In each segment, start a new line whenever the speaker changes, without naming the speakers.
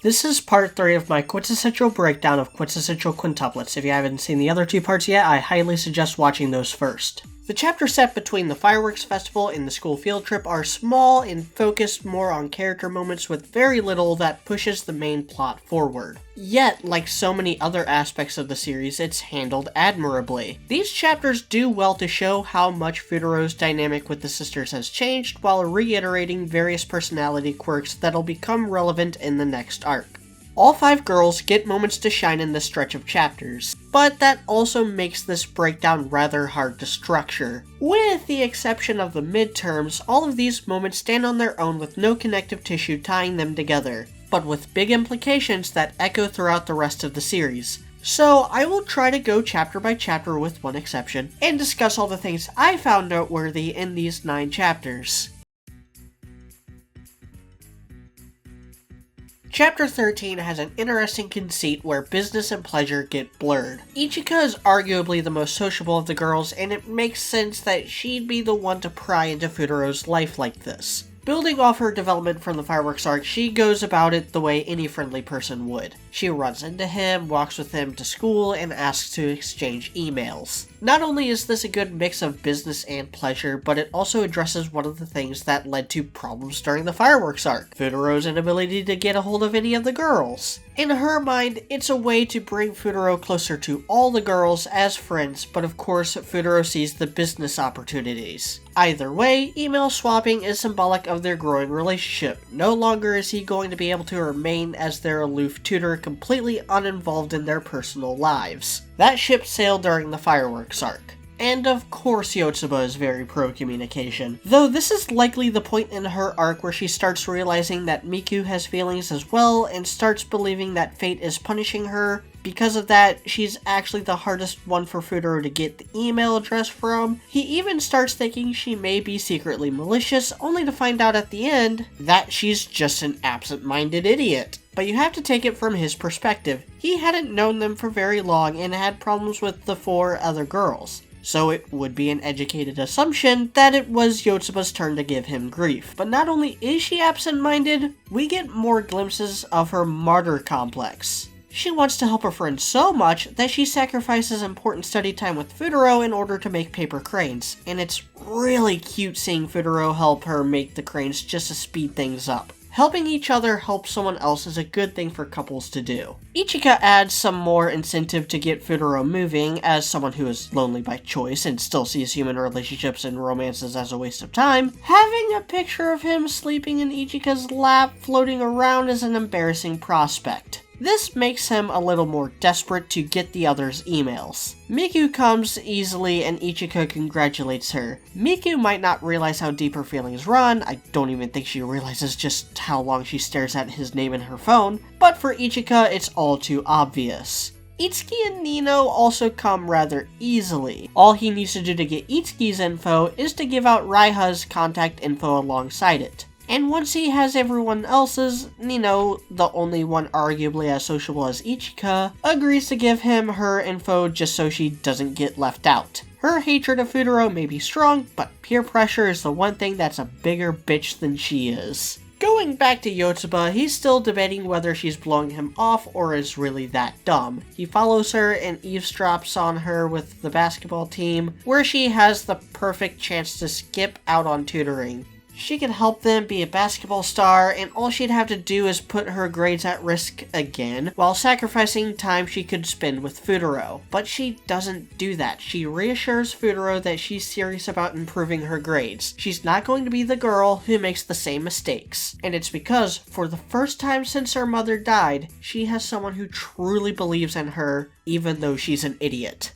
This is part 3 of my quintessential breakdown of Quintessential Quintuplets. If you haven't seen the other 2 parts yet, I highly suggest watching those first. The chapters set between the fireworks festival and the school field trip are small and focused more on character moments with very little that pushes the main plot forward. Yet, like so many other aspects of the series, it's handled admirably. These chapters do well to show how much Fuutarou's dynamic with the sisters has changed, while reiterating various personality quirks that'll become relevant in the next arc. All 5 girls get moments to shine in this stretch of chapters, but that also makes this breakdown rather hard to structure. With the exception of the midterms, all of these moments stand on their own with no connective tissue tying them together, but with big implications that echo throughout the rest of the series. So I will try to go chapter by chapter with one exception, and discuss all the things I found noteworthy in these 9 chapters. Chapter 13 has an interesting conceit where business and pleasure get blurred. Ichika is arguably the most sociable of the girls, and it makes sense that she'd be the one to pry into Fuutarou's life like this. Building off her development from the fireworks arc, she goes about it the way any friendly person would. She runs into him, walks with him to school, and asks to exchange emails. Not only is this a good mix of business and pleasure, but it also addresses one of the things that led to problems during the fireworks arc, Fuutarou's inability to get a hold of any of the girls. In her mind, it's a way to bring Fuutarou closer to all the girls as friends, but of course, Fuutarou sees the business opportunities. Either way, email swapping is symbolic of their growing relationship. No longer is he going to be able to remain as their aloof tutor, completely uninvolved in their personal lives. That ship sailed during the fireworks arc. And of course Yotsuba is very pro-communication, though this is likely the point in her arc where she starts realizing that Miku has feelings as well and starts believing that fate is punishing her. Because of that, she's actually the hardest one for Fuutarou to get the email address from. He even starts thinking she may be secretly malicious, only to find out at the end that she's just an absent-minded idiot. But you have to take it from his perspective. He hadn't known them for very long and had problems with the 4 other girls. So it would be an educated assumption that it was Yotsuba's turn to give him grief. But not only is she absent-minded, we get more glimpses of her martyr complex. She wants to help her friend so much that she sacrifices important study time with Fuutarou in order to make paper cranes, and it's really cute seeing Fuutarou help her make the cranes just to speed things up. Helping each other help someone else is a good thing for couples to do. Ichika adds some more incentive to get Fuutarou moving, as someone who is lonely by choice and still sees human relationships and romances as a waste of time. Having a picture of him sleeping in Ichika's lap floating around is an embarrassing prospect. This makes him a little more desperate to get the others' emails. Miku comes easily and Ichika congratulates her. Miku might not realize how deep her feelings run, I don't even think she realizes just how long she stares at his name in her phone, but for Ichika it's all too obvious. Itsuki and Nino also come rather easily. All he needs to do to get Itsuki's info is to give out Raiha's contact info alongside it. And once he has everyone else's, Nino, the only one arguably as sociable as Ichika, agrees to give him her info just so she doesn't get left out. Her hatred of Fuutarou may be strong, but peer pressure is the one thing that's a bigger bitch than she is. Going back to Yotsuba, he's still debating whether she's blowing him off or is really that dumb. He follows her and eavesdrops on her with the basketball team, where she has the perfect chance to skip out on tutoring. She could help them be a basketball star, and all she'd have to do is put her grades at risk again, while sacrificing time she could spend with Fuutarou. But she doesn't do that. She reassures Fuutarou that she's serious about improving her grades. She's not going to be the girl who makes the same mistakes. And it's because, for the first time since her mother died, she has someone who truly believes in her, even though she's an idiot.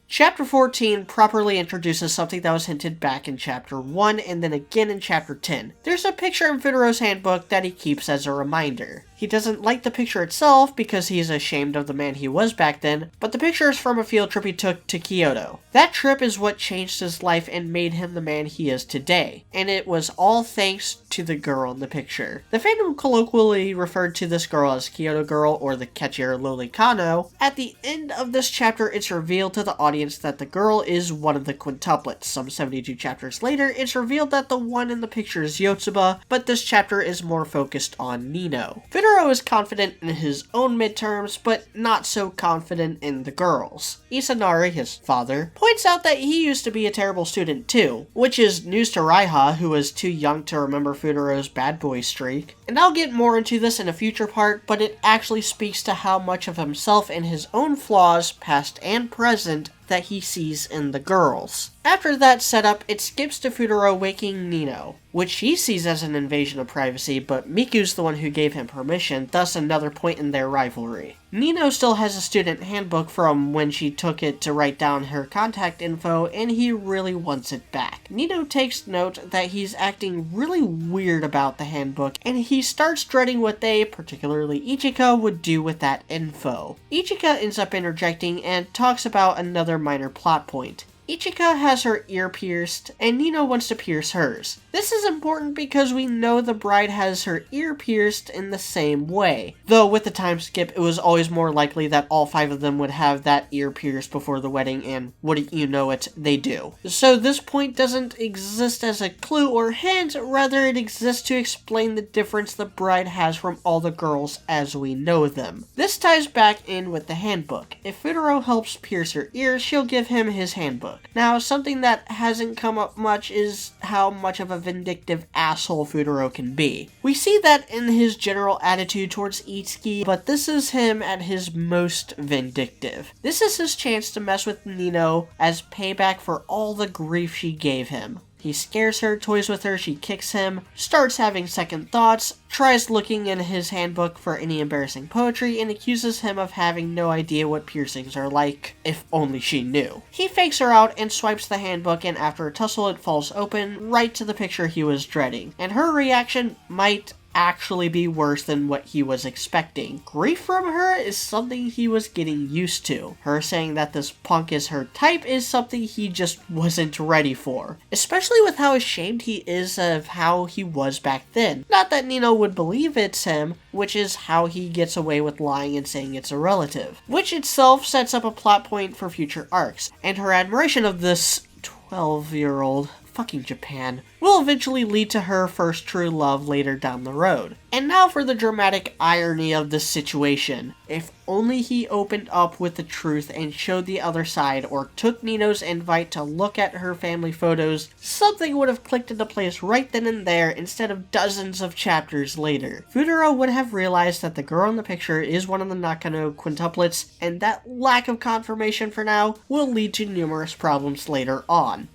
Chapter 14 properly introduces something that was hinted back in Chapter 1 and then again in Chapter 10. There's a picture in Fuutarou's handbook that he keeps as a reminder. He He doesn't like the picture itself because he's ashamed of the man he was back then, but the picture is from a field trip he took to Kyoto. That trip is what changed his life and made him the man he is today, and it was all thanks to the girl in the picture. The fandom colloquially referred to this girl as Kyoto Girl or the catchier Loli Kano. At the end of this chapter, it's revealed to the audience that the girl is one of the quintuplets. Some 72 chapters later, it's revealed that the one in the picture is Yotsuba, but this chapter is more focused on Nino. Fuutarou is confident in his own midterms, but not so confident in the girls. Isanari, his father, points out that he used to be a terrible student too, which is news to Raiha, who is too young to remember Fuutarou's bad boy streak. And I'll get more into this in a future part, but it actually speaks to how much of himself and his own flaws, past and present, that he sees in the girls. After that setup, it skips to Fuutarou waking Nino, which he sees as an invasion of privacy, but Miku's the one who gave him permission, thus another point in their rivalry. Nino still has a student handbook from when she took it to write down her contact info, and he really wants it back. Nino takes note that he's acting really weird about the handbook, and he starts dreading what they, particularly Ichika, would do with that info. Ichika ends up interjecting and talks about another minor plot point. Ichika has her ear pierced, and Nino wants to pierce hers. This is important because we know the bride has her ear pierced in the same way. Though with the time skip, it was always more likely that all 5 of them would have that ear pierced before the wedding, and wouldn't you know it, they do. So this point doesn't exist as a clue or hint, rather it exists to explain the difference the bride has from all the girls as we know them. This ties back in with the handbook. If Fuutarou helps pierce her ears, she'll give him his handbook. Now, something that hasn't come up much is how much of a vindictive asshole Fuutarou can be. We see that in his general attitude towards Itsuki, but this is him at his most vindictive. This is his chance to mess with Nino as payback for all the grief she gave him. He scares her, toys with her, she kicks him, starts having second thoughts, tries looking in his handbook for any embarrassing poetry, and accuses him of having no idea what piercings are like, if only she knew. He fakes her out and swipes the handbook, and after a tussle it falls open, right to the picture he was dreading. And her reaction might actually be worse than what he was expecting. Grief from her is something he was getting used to. Her saying that this punk is her type is something he just wasn't ready for. Especially with how ashamed he is of how he was back then. Not that Nino would believe it's him, which is how he gets away with lying and saying it's a relative. Which itself sets up a plot point for future arcs, and her admiration of this 12-year-old fucking Japan will eventually lead to her first true love later down the road. And now for the dramatic irony of this situation. If only he opened up with the truth and showed the other side, or took Nino's invite to look at her family photos, something would have clicked into place right then and there instead of dozens of chapters later. Fuutarou would have realized that the girl in the picture is one of the Nakano quintuplets, and that lack of confirmation for now will lead to numerous problems later on.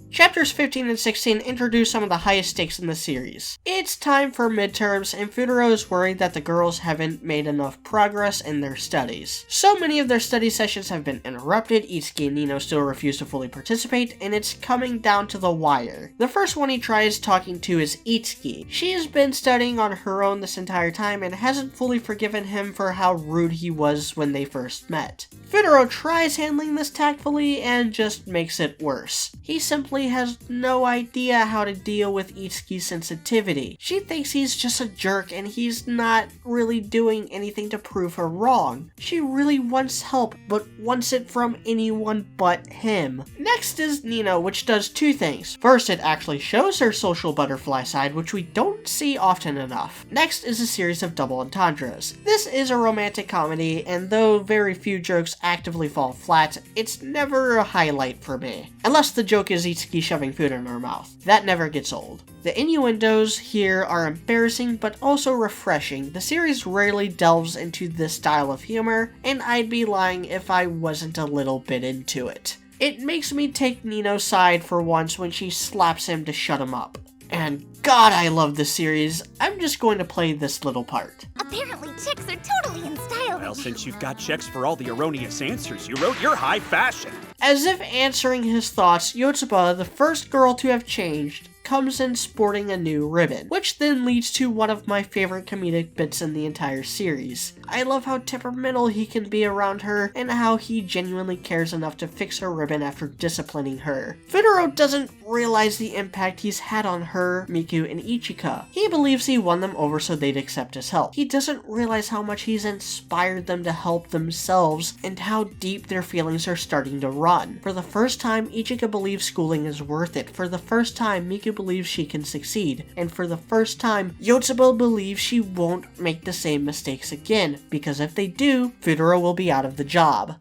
Chapters 15 and 16 introduce some of the highest stakes in the series. It's time for midterms, and Fuutarou is worried that the girls haven't made enough progress in their studies. So many of their study sessions have been interrupted, Itsuki and Nino still refuse to fully participate, and it's coming down to the wire. The first one he tries talking to is Itsuki. She has been studying on her own this entire time and hasn't fully forgiven him for how rude he was when they first met. Fuutarou tries handling this tactfully and just makes it worse. He simply has no idea how to deal with Itsuki's sensitivity. She thinks he's just a jerk and he's not really doing anything to prove her wrong. She really wants help, but wants it from anyone but him. Next is Nino, which does two things. First, it actually shows her social butterfly side, which we don't see often enough. Next is a series of double entendres. This is a romantic comedy, and though very few jokes actively fall flat, it's never a highlight for me. Unless the joke is Itsuki shoving food in her mouth. That never gets old. The innuendos here are embarrassing but also refreshing. The series rarely delves into this style of humor, and I'd be lying if I wasn't a little bit into it. It makes me take Nino's side for once when she slaps him to shut him up. And God, I love this series. I'm just going to play this little part.
Apparently chicks are totally in style.
Well, since you've got checks for all the erroneous answers you wrote, you're high fashion.
As if answering his thoughts, Yotsuba, the first girl to have changed, comes in sporting a new ribbon, which then leads to one of my favorite comedic bits in the entire series. I love how temperamental he can be around her, and how he genuinely cares enough to fix her ribbon after disciplining her. Fuutarou doesn't realize the impact he's had on her, Miku, and Ichika. He believes he won them over so they'd accept his help. He doesn't realize how much he's inspired them to help themselves, and how deep their feelings are starting to run. For the first time, Ichika believes schooling is worth it. For the first time, Miku believes she can succeed. And for the first time, Yotsuba believes she won't make the same mistakes again, because if they do, Fuutarou will be out of the job.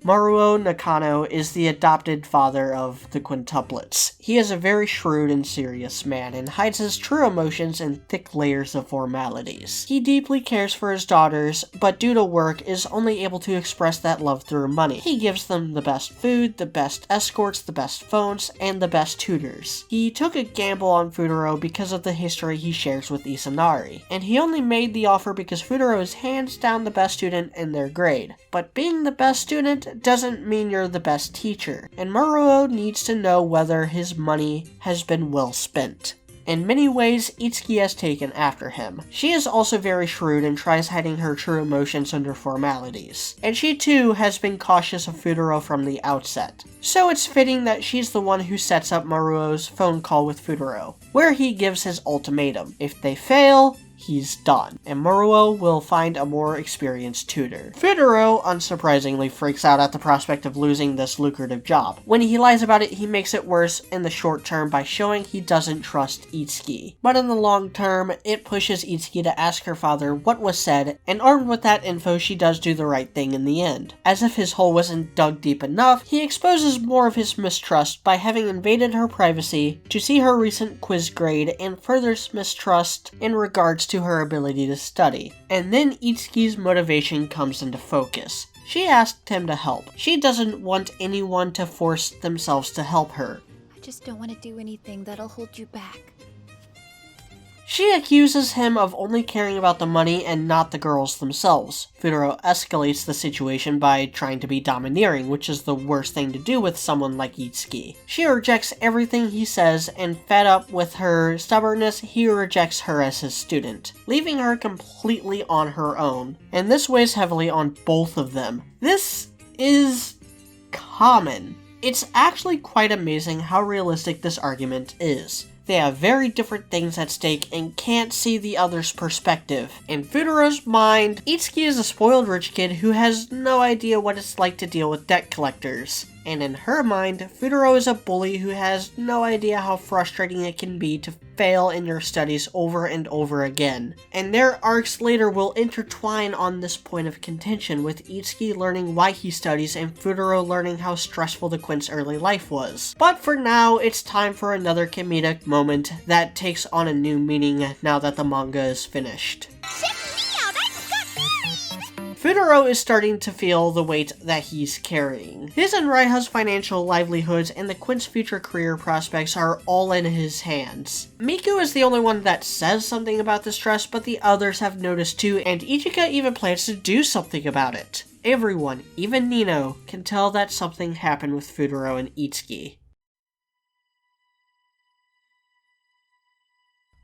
Maruo Nakano is the adopted father of the quintuplets. He is a very shrewd and serious man, and hides his true emotions in thick layers of formalities. He deeply cares for his daughters, but due to work is only able to express that love through money. He gives them the best food, the best escorts, the best phones, and the best tutors. He took a gamble on Fuutarou because of the history he shares with Isanari, and he only made the offer because Fuutarou is hands down the best student in their grade. But being the best student doesn't mean you're the best teacher, and Maruo needs to know whether his money has been well spent. In many ways, Itsuki has taken after him. She is also very shrewd and tries hiding her true emotions under formalities, and she too has been cautious of Fuutarou from the outset. So it's fitting that she's the one who sets up Maruo's phone call with Fuutarou, where he gives his ultimatum. If they fail, he's done, and Maruo will find a more experienced tutor. Fuutarou, unsurprisingly, freaks out at the prospect of losing this lucrative job. When he lies about it, he makes it worse in the short term by showing he doesn't trust Itsuki. But in the long term, it pushes Itsuki to ask her father what was said, and armed with that info, she does do the right thing in the end. As if his hole wasn't dug deep enough, he exposes more of his mistrust by having invaded her privacy to see her recent quiz grade, and furthers mistrust in regards to her ability to study. And then Itsuki's motivation comes into focus. She asked him to help. She doesn't want anyone to force themselves to help her.
I just don't want to do anything that'll hold you back.
She accuses him of only caring about the money and not the girls themselves. Fuutarou escalates the situation by trying to be domineering, which is the worst thing to do with someone like Itsuki. She rejects everything he says, and fed up with her stubbornness, he rejects her as his student, leaving her completely on her own. And this weighs heavily on both of them. This is common. It's actually quite amazing how realistic this argument is. They have very different things at stake and can't see the other's perspective. In Fuutarou's mind, Itsuki is a spoiled rich kid who has no idea what it's like to deal with debt collectors. And in her mind, Fuutarou is a bully who has no idea how frustrating it can be to fail in your studies over and over again. And their arcs later will intertwine on this point of contention, with Itsuki learning why he studies and Fuutarou learning how stressful the Quint's early life was. But for now, it's time for another comedic moment that takes on a new meaning now that the manga is finished.
Check me out! I just got married!
Fuutarou is starting to feel the weight that he's carrying. His and Raiha's financial livelihoods and the Quint's future career prospects are all in his hands. Miku is the only one that says something about the stress, but the others have noticed too, and Ichika even plans to do something about it. Everyone, even Nino, can tell that something happened with Fuutarou and Itsuki.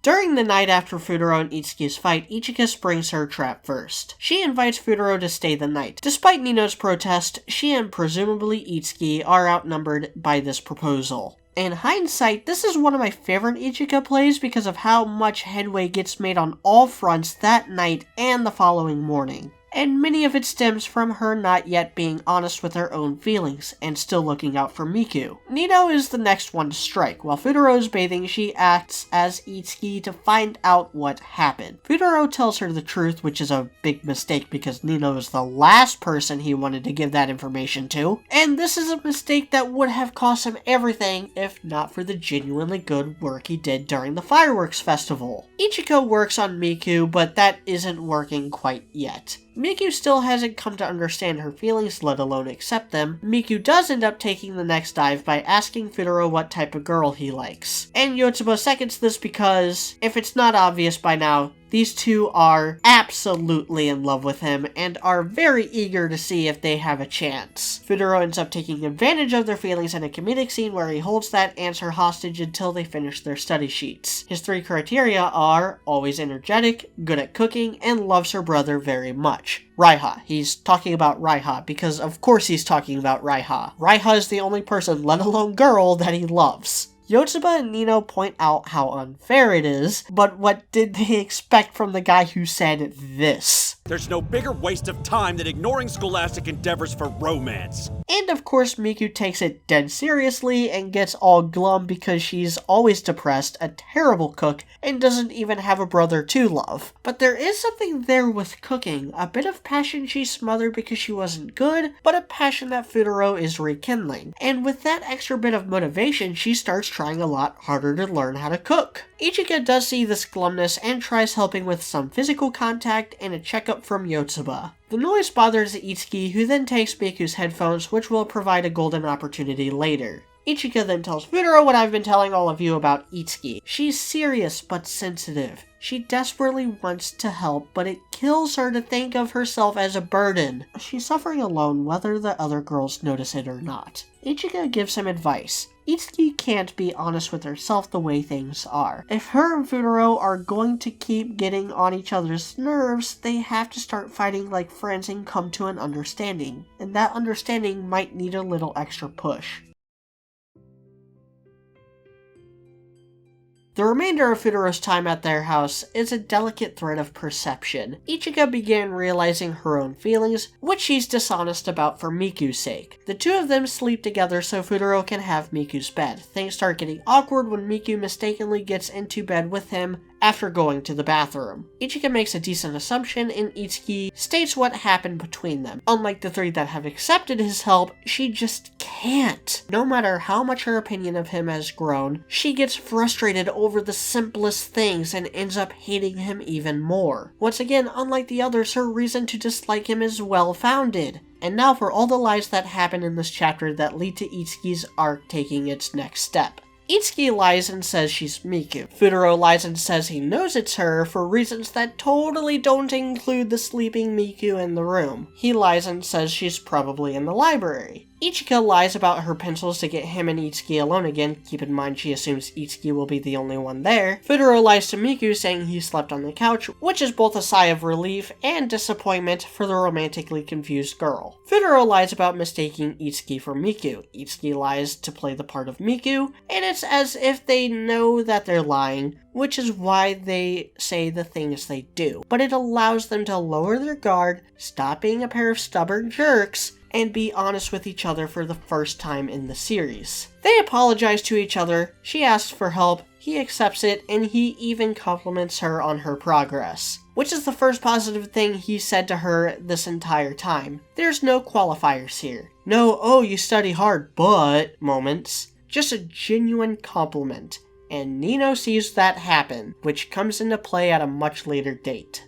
During the night after Fuutarou and Itsuki's fight, Ichika springs her trap first. She invites Fuutarou to stay the night. Despite Nino's protest, she and presumably Itsuki are outnumbered by this proposal. In hindsight, this is one of my favorite Ichika plays because of how much headway gets made on all fronts that night and the following morning. And many of it stems from her not yet being honest with her own feelings, and still looking out for Miku. Nino is the next one to strike. While Fuutarou is bathing, she acts as Itsuki to find out what happened. Fuutarou tells her the truth, which is a big mistake because Nino is the last person he wanted to give that information to. And this is a mistake that would have cost him everything if not for the genuinely good work he did during the fireworks festival. Ichika works on Miku, but that isn't working quite yet. Miku still hasn't come to understand her feelings, let alone accept them. Miku does end up taking the next dive by asking Fuutarou what type of girl he likes. And Yotsuba seconds this because, if it's not obvious by now, These two are absolutely in love with him and are very eager to see if they have a chance. Fuutarou ends up taking advantage of their feelings in a comedic scene where he holds that answer hostage until they finish their study sheets. His 3 criteria are always energetic, good at cooking, and loves her brother very much. Raiha. He's talking about Raiha because of course he's talking about Raiha. Raiha is the only person, let alone girl, that he loves. Yotsuba and Nino point out how unfair it is, but what did they expect from the guy who said this?
There's no bigger waste of time than ignoring scholastic endeavors for romance.
And of course Miku takes it dead seriously and gets all glum because she's always depressed, a terrible cook, and doesn't even have a brother to love. But there is something there with cooking, a bit of passion she smothered because she wasn't good, but a passion that Fuutarou is rekindling. And with that extra bit of motivation, she starts trying a lot harder to learn how to cook. Ichika does see this glumness and tries helping with some physical contact and a checkup from Yotsuba. The noise bothers Itsuki, who then takes Miku's headphones, which will provide a golden opportunity later. Ichika then tells Fuutarou what I've been telling all of you about Itsuki. She's serious but sensitive. She desperately wants to help, but it kills her to think of herself as a burden. She's suffering alone whether the other girls notice it or not. Ichika gives him advice. Itsuki can't be honest with herself the way things are. If her and Fuutarou are going to keep getting on each other's nerves, they have to start fighting like friends and come to an understanding. And that understanding might need a little extra push. The remainder of Fuutarou's time at their house is a delicate thread of perception. Ichika began realizing her own feelings, which she's dishonest about for Miku's sake. The two of them sleep together so Fuutarou can have Miku's bed. Things start getting awkward when Miku mistakenly gets into bed with him after going to the bathroom. Ichika makes a decent assumption and Itsuki states what happened between them. Unlike the 3 that have accepted his help, she just can't. No matter how much her opinion of him has grown, she gets frustrated over the simplest things and ends up hating him even more. Once again, unlike the others, her reason to dislike him is well-founded. And now for all the lies that happen in this chapter that lead to Itsuki's arc taking its next step. Itsuki lies and says she's Miku. Fuutarou lies and says he knows it's her for reasons that totally don't include the sleeping Miku in the room. He lies and says she's probably in the library. Ichika lies about her pencils to get him and Itsuki alone again. Keep in mind she assumes Itsuki will be the only one there. Fuutarou lies to Miku saying he slept on the couch, which is both a sigh of relief and disappointment for the romantically confused girl. Fuutarou lies about mistaking Itsuki for Miku. Itsuki lies to play the part of Miku, and it's as if they know that they're lying, which is why they say the things they do. But it allows them to lower their guard, stop being a pair of stubborn jerks, and be honest with each other for the first time in the series. They apologize to each other, she asks for help, he accepts it, and he even compliments her on her progress. Which is the first positive thing he said to her this entire time. There's no qualifiers here. No, oh you study hard, but moments. Just a genuine compliment. And Nino sees that happen, which comes into play at a much later date.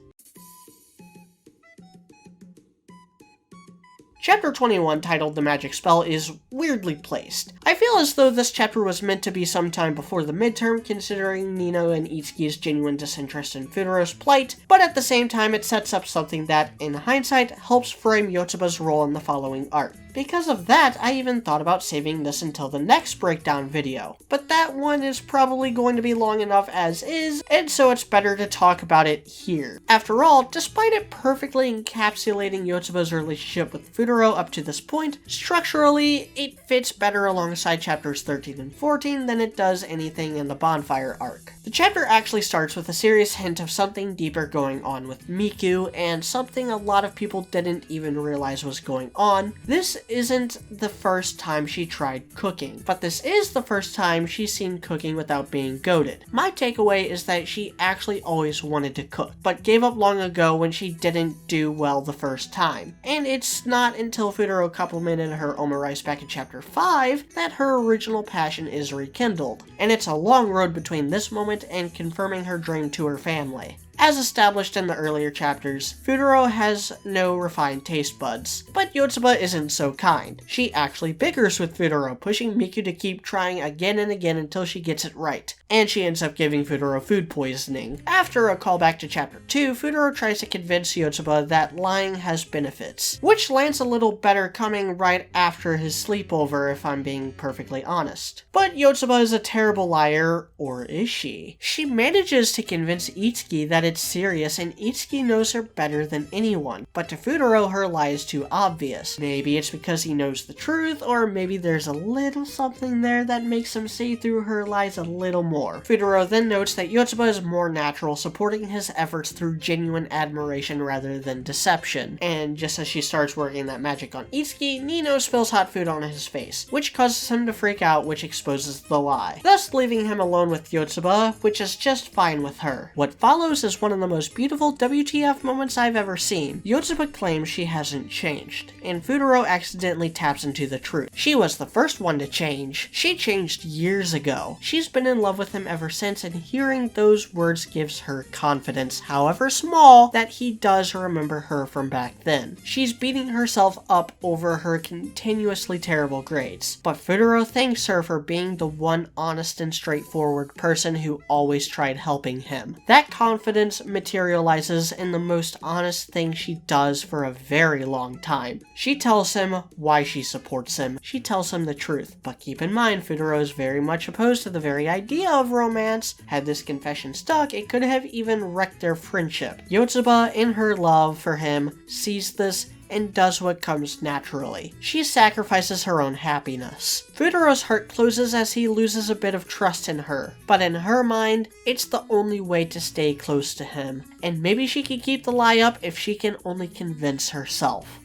Chapter 21, titled The Magic Spell, is weirdly placed. I feel as though this chapter was meant to be sometime before the midterm, considering Nino and Itsuki's genuine disinterest in Fuutarou's plight, but at the same time it sets up something that, in hindsight, helps frame Yotsuba's role in the following arc. Because of that, I even thought about saving this until the next breakdown video. But that one is probably going to be long enough as is, and so it's better to talk about it here. After all, despite it perfectly encapsulating Yotsuba's relationship with Fuutarou up to this point, structurally, it fits better alongside chapters 13 and 14 than it does anything in the Bonfire arc. The chapter actually starts with a serious hint of something deeper going on with Miku, and something a lot of people didn't even realize was going on. This isn't the first time she tried cooking, but this is the first time she's seen cooking without being goaded. My takeaway is that she actually always wanted to cook, but gave up long ago when she didn't do well the first time. And it's not until Fuutarou complimented her omurice back in chapter 5 that her original passion is rekindled. And it's a long road between this moment and confirming her dream to her family. As established in the earlier chapters, Fuutarou has no refined taste buds, but Yotsuba isn't so kind. She actually bickers with Fuutarou, pushing Miku to keep trying again and again until she gets it right, and she ends up giving Fuutarou food poisoning. After a callback to chapter 2, Fuutarou tries to convince Yotsuba that lying has benefits, which lands a little better coming right after his sleepover if I'm being perfectly honest. But Yotsuba is a terrible liar, or is she? She manages to convince Itsuki that it's serious, and Itsuki knows her better than anyone, but to Fuutarou her lie is too obvious. Maybe it's because he knows the truth, or maybe there's a little something there that makes him see through her lies a little more. Fuutarou then notes that Yotsuba is more natural, supporting his efforts through genuine admiration rather than deception, and just as she starts working that magic on Itsuki, Nino spills hot food on his face, which causes him to freak out, which exposes the lie, thus leaving him alone with Yotsuba, which is just fine with her. What follows is one of the most beautiful WTF moments I've ever seen. Yotsuba claims she hasn't changed, and Fuutarou accidentally taps into the truth. She was the first one to change. She changed years ago. She's been in love with him ever since, and hearing those words gives her confidence, however small, that he does remember her from back then. She's beating herself up over her continuously terrible grades, but Fuutarou thanks her for being the one honest and straightforward person who always tried helping him. That confidence materializes in the most honest thing she does for a very long time. She tells him why she supports him. She tells him the truth. But keep in mind, Fuutarou is very much opposed to the very idea of romance. Had this confession stuck, it could have even wrecked their friendship. Yotsuba, in her love for him, sees this and does what comes naturally. She sacrifices her own happiness. Fuutarou's heart closes as he loses a bit of trust in her, but in her mind, it's the only way to stay close to him, and maybe she can keep the lie up if she can only convince herself.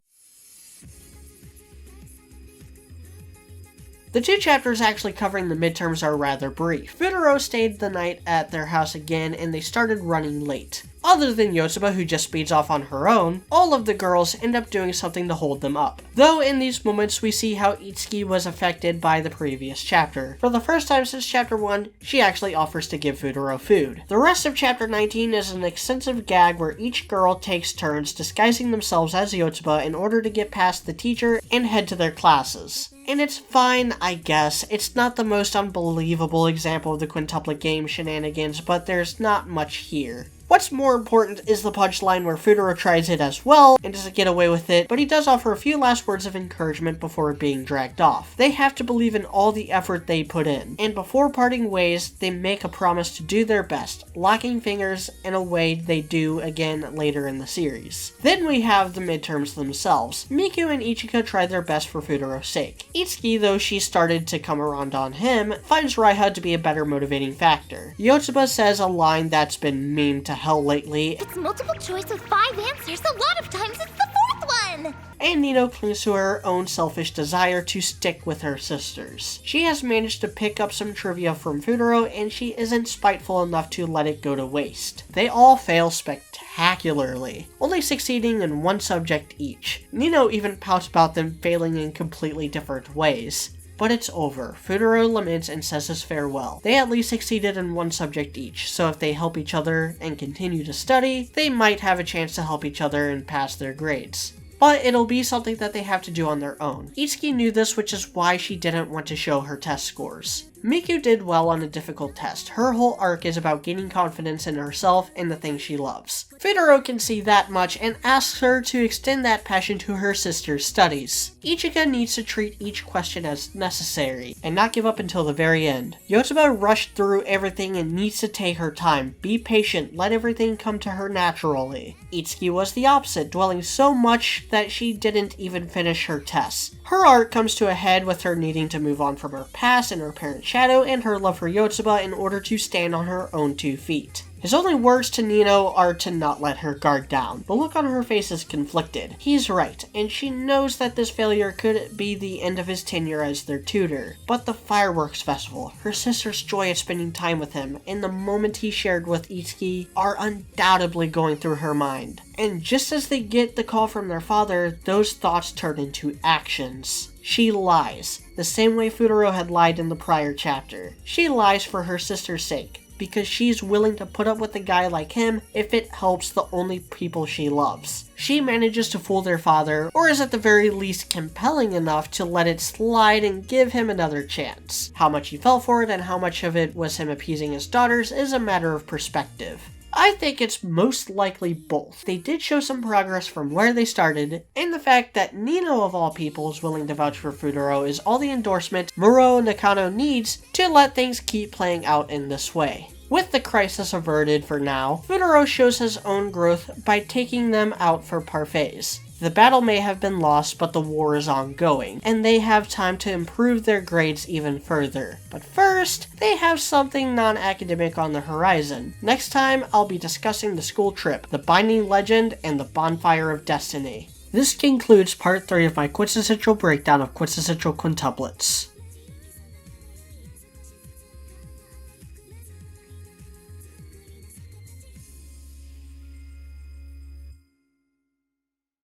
The two chapters actually covering the midterms are rather brief. Fuutarou stayed the night at their house again, and they started running late. Other than Yotsuba, who just speeds off on her own, all of the girls end up doing something to hold them up. Though in these moments we see how Itsuki was affected by the previous chapter. For the first time since chapter 1, she actually offers to give Fuutarou food. The rest of chapter 19 is an extensive gag where each girl takes turns disguising themselves as Yotsuba in order to get past the teacher and head to their classes. And it's fine, I guess. It's not the most unbelievable example of the quintuplet game shenanigans, but there's not much here. What's more important is the punchline where Fuutarou tries it as well and doesn't get away with it, but he does offer a few last words of encouragement before being dragged off. They have to believe in all the effort they put in, and before parting ways, they make a promise to do their best, locking fingers in a way they do again later in the series. Then we have the midterms themselves. Miku and Ichika try their best for Fuutarou's sake. Itsuki, though she started to come around on him, finds Raiha to be a better motivating factor. Yotsuba says a line that's been memed to hell lately,
It's multiple choice with 5 answers. A lot of times it's the 4th one.
and Nino clings to her own selfish desire to stick with her sisters. She has managed to pick up some trivia from Fuutarou, and she isn't spiteful enough to let it go to waste. They all fail spectacularly, only succeeding in one subject each. Nino even pouts about them failing in completely different ways. But it's over. Fuutarou laments and says his farewell. They at least succeeded in one subject each, so if they help each other and continue to study, they might have a chance to help each other and pass their grades. But it'll be something that they have to do on their own. Itsuki knew this, which is why she didn't want to show her test scores. Miku did well on a difficult test. Her whole arc is about gaining confidence in herself and the things she loves. Fuutarou can see that much and asks her to extend that passion to her sister's studies. Ichika needs to treat each question as necessary and not give up until the very end. Yotsuba rushed through everything and needs to take her time. Be patient, let everything come to her naturally. Itsuki was the opposite, dwelling so much that she didn't even finish her tests. Her arc comes to a head with her needing to move on from her past and her parents' shadow and her love for Yotsuba in order to stand on her own 2 feet. His only words to Nino are to not let her guard down. The look on her face is conflicted. He's right, and she knows that this failure could be the end of his tenure as their tutor. But the fireworks festival, her sister's joy at spending time with him, and the moment he shared with Itsuki are undoubtedly going through her mind. And just as they get the call from their father, those thoughts turn into actions. She lies, the same way Fuutarou had lied in the prior chapter. She lies for her sister's sake. because she's willing to put up with a guy like him if it helps the only people she loves. She manages to fool their father, or is at the very least compelling enough to let it slide and give him another chance. How much he fell for it and how much of it was him appeasing his daughters is a matter of perspective. I think it's most likely both. They did show some progress from where they started, and the fact that Nino of all people is willing to vouch for Fuutarou is all the endorsement Muro Nakano needs to let things keep playing out in this way. With the crisis averted for now, Fuutarou shows his own growth by taking them out for parfaits. The battle may have been lost, but the war is ongoing, and they have time to improve their grades even further. But first, they have something non-academic on the horizon. Next time, I'll be discussing the school trip, the Binding Legend, and the Bonfire of Destiny. This concludes part 3 of my quintessential breakdown of Quintessential Quintuplets.